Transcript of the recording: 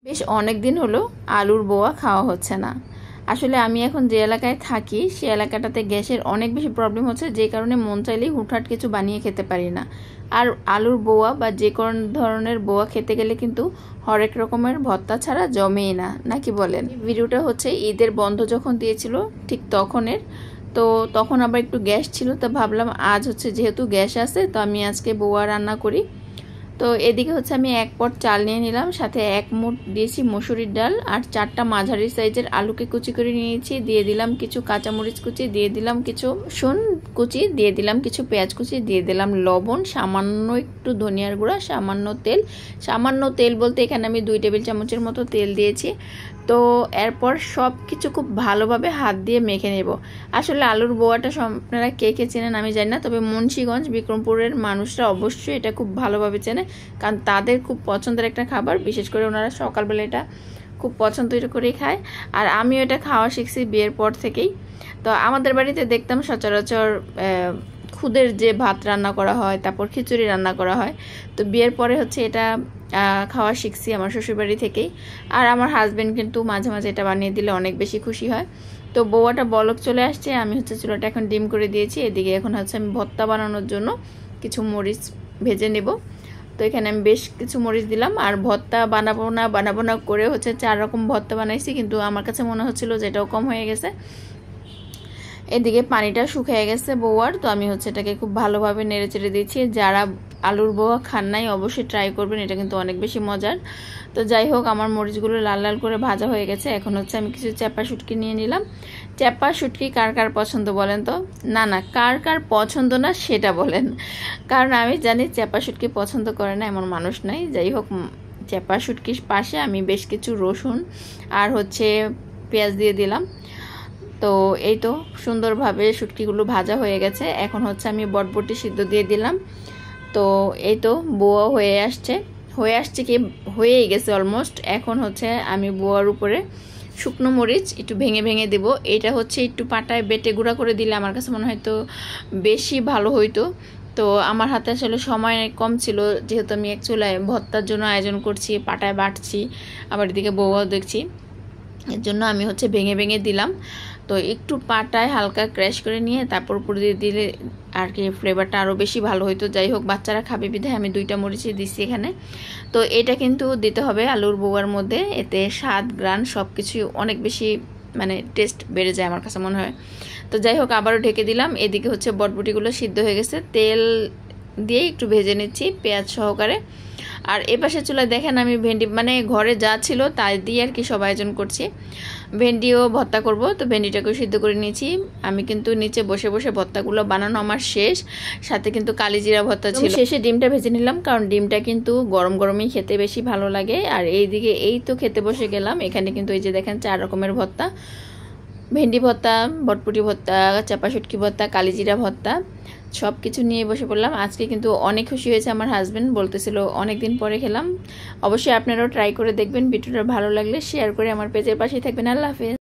বেশ অনেক দিন হলো আলুর বোয়া খাওয়া হচ্ছে না। আসলে আমি এখন যে এলাকায় থাকি সে এলাকাটাতে গ্যাসের অনেক বেশি প্রবলেম হচ্ছে, যে কারণে মন চাইলেই হুটহাট কিছু বানিয়ে খেতে পারি না। আর আলুর বোয়া বা যে কোনো ধরনের বোয়া খেতে গেলে কিন্তু হরেক রকমের ভর্তা ছাড়া জমেই না, নাকি বলেন? ভিডিওটা হচ্ছে ঈদের বন্ধ যখন দিয়েছিল ঠিক তখনের। তো তখন আবার একটু গ্যাস ছিল, তো ভাবলাম আজ হচ্ছে যেহেতু গ্যাস আছে তো আমি আজকে বোয়া রান্না করি। তো এদিকে হচ্ছে আমি 1 পট চাল নিয়ে নিলাম, সাথে 1 মুঠ দিয়েছি মসুরির ডাল, আর 4টা মাঝারি সাইজের আলুকে কুচি করে নিয়েছি। দিয়ে দিলাম কিছু কাঁচামরিচ কুচি, দিয়ে দিলাম কিছু রসুন কুচি, দিয়ে দিলাম কিছু পেঁয়াজ কুচি, দিয়ে দিলাম লবণ, সামান্য একটু ধনিয়ার গুঁড়া, সামান্য তেল। সামান্য তেল বলতে এখানে আমি 2 টেবিল চামচের মতো তেল দিয়েছি। তো এরপর সব কিছু খুব ভালোভাবে হাত দিয়ে মেখে নেব। আসলে আলুর বোয়াটা আপনারা কে কে চেনেন আমি জানি না, তবে মুন্সিগঞ্জ বিক্রমপুরের মানুষরা অবশ্যই এটা খুব ভালোভাবে চেনে, কারণ তাদের খুব পছন্দের একটা খাবার। বিশেষ করে ওনারা সকালবেলা এটা খুব পছন্দ করেই খায়, আর আমিও এটা খাওয়া শিখছি বিয়ের পর থেকেই। তো আমাদের বাড়িতে দেখতাম সচরাচর খুদের যে ভাত রান্না করা হয়, তারপর খিচুড়ি রান্না করা হয়। তো বিয়ের পরে হচ্ছে এটা খাওয়া শিখছি আমার শ্বশুরবাড়ি থেকেই। আর আমার হাজবেন্ড কিন্তু মাঝে মাঝে এটা বানিয়ে দিলে অনেক বেশি খুশি হয়। তো বউয়াটা বলক চলে আসছে, আমি হচ্ছে চুলাটা এখন ডিম করে দিয়েছি। এদিকে এখন হচ্ছে আমি ভর্তা বানানোর জন্য কিছু মরিচ ভেজে নেব। তো এখানে আমি বেশ কিছু মরিচ দিলাম। আর ভর্তা বানাবো না করে হচ্ছে 4 রকম ভর্তা বানাইছি, কিন্তু আমার কাছে মনে হচ্ছিল যে এটাও কম হয়ে গেছে। এদিকে পানিটা শুকিয়ে গেছে বউয়ার, তো আমি হচ্ছে এটাকে খুব ভালোভাবে নেড়ে চেড়ে দিচ্ছি। যারা আলুর বোয়া খান নাই অবশ্যই ট্রাই করবেন, এটা কিন্তু অনেক বেশি মজার। তো যাই হোক, আমার মরিচগুলো লাল লাল করে ভাজা হয়ে গেছে। এখন হচ্ছে আমি কিছু চ্যাপা শুটকি নিয়ে নিলাম। চ্যাপা শুটকি কার কার পছন্দ বলেন তো? না, কার কার পছন্দ না সেটা বলেন, কারণ আমি জানি চ্যাপা শুটকি পছন্দ করে না এমন মানুষ নাই। যাই হোক, চ্যাপা শুটকির পাশে আমি বেশ কিছু রসুন আর হচ্ছে পেঁয়াজ দিয়ে দিলাম। তো এই তো সুন্দরভাবে শুটকিগুলো ভাজা হয়ে গেছে। এখন হচ্ছে আমি বটবটি সিদ্ধ দিয়ে দিলাম। তো এই তো বোয়া হয়ে আসছে কি হয়েই গেছে অলমোস্ট। এখন হচ্ছে আমি বোয়ার উপরে শুকনো মরিচ একটু ভেঙে ভেঙে দেব। এটা হচ্ছে একটু পাটায় বেটে গুঁড়া করে দিলে আমার কাছে মনে হয় তো বেশি ভালো হইতো। তো আমার হাতে আসলে সময় কম ছিল, যেহেতু আমি এক চুলায় ভর্তার জন্য আয়োজন করছি, পাটায় বাটছি, আবার এদিকে বউয়াও দেখছি, এর জন্য আমি হচ্ছে ভেঙে ভেঙে দিলাম। তো একটু পাটায় হালকা ক্র্যাশ করে নিয়ে তারপর উপরে দিয়ে দিলে আর কি ফ্লেভারটা আরও বেশি ভালো হইতো। যাই হোক, বাচ্চারা খাবে বিধায় আমি 2টা মরিচই দিচ্ছি এখানে। তো এটা কিন্তু দিতে হবে আলুর বোয়ার মধ্যে, এতে স্বাদ গ্রান সব কিছু অনেক বেশি মানে টেস্ট বেড়ে যায় আমার কাছে মনে হয়। তো যাই হোক, আবারও ঢেকে দিলাম। এদিকে হচ্ছে বটবটিগুলো সিদ্ধ হয়ে গেছে, তেল দিয়ে একটু ভেজে নিচ্ছি পেঁয়াজ সহকারে। আর এপাশে চুলায় দেখেন আমি ভেন্ডি মানে ঘরে যা ছিল তাই দিয়ে আর কি সব আয়োজন করছি। ভেন্ডিও ভর্তা করব, তো ভেন্ডিটাকেও সিদ্ধ করে নিয়েছি। আমি কিন্তু নিচে বসে বসে ভর্তাগুলো বানানো আমার শেষ, সাথে কিন্তু কালিজিরা ভর্তা ছিল। শেষে ডিমটা ভেজে নিলাম, কারণ ডিমটা কিন্তু গরম গরমই খেতে বেশি ভালো লাগে। আর এইদিকে এই তো খেতে বসে গেলাম। এখানে কিন্তু এই যে দেখেন 4 রকমের ভর্তা, ভেন্ডি ভর্তা, বটপুটি ভর্তা, চাপা শুটকি ভর্তা, কালিজিরা ভর্তা, সব কিছু নিয়ে বসে পড়লাম। আজকে কিন্তু অনেক খুশি হয়েছে আমার হাজব্যান্ড, বলতেছিল অনেক দিন পরে খেলাম। অবশ্যই আপনারাও ট্রাই করে দেখবেন। ভিডিওটা ভালো লাগলে শেয়ার করে আমার পেজের পাশেই থাকবেন। আল্লাহ হাফেজ।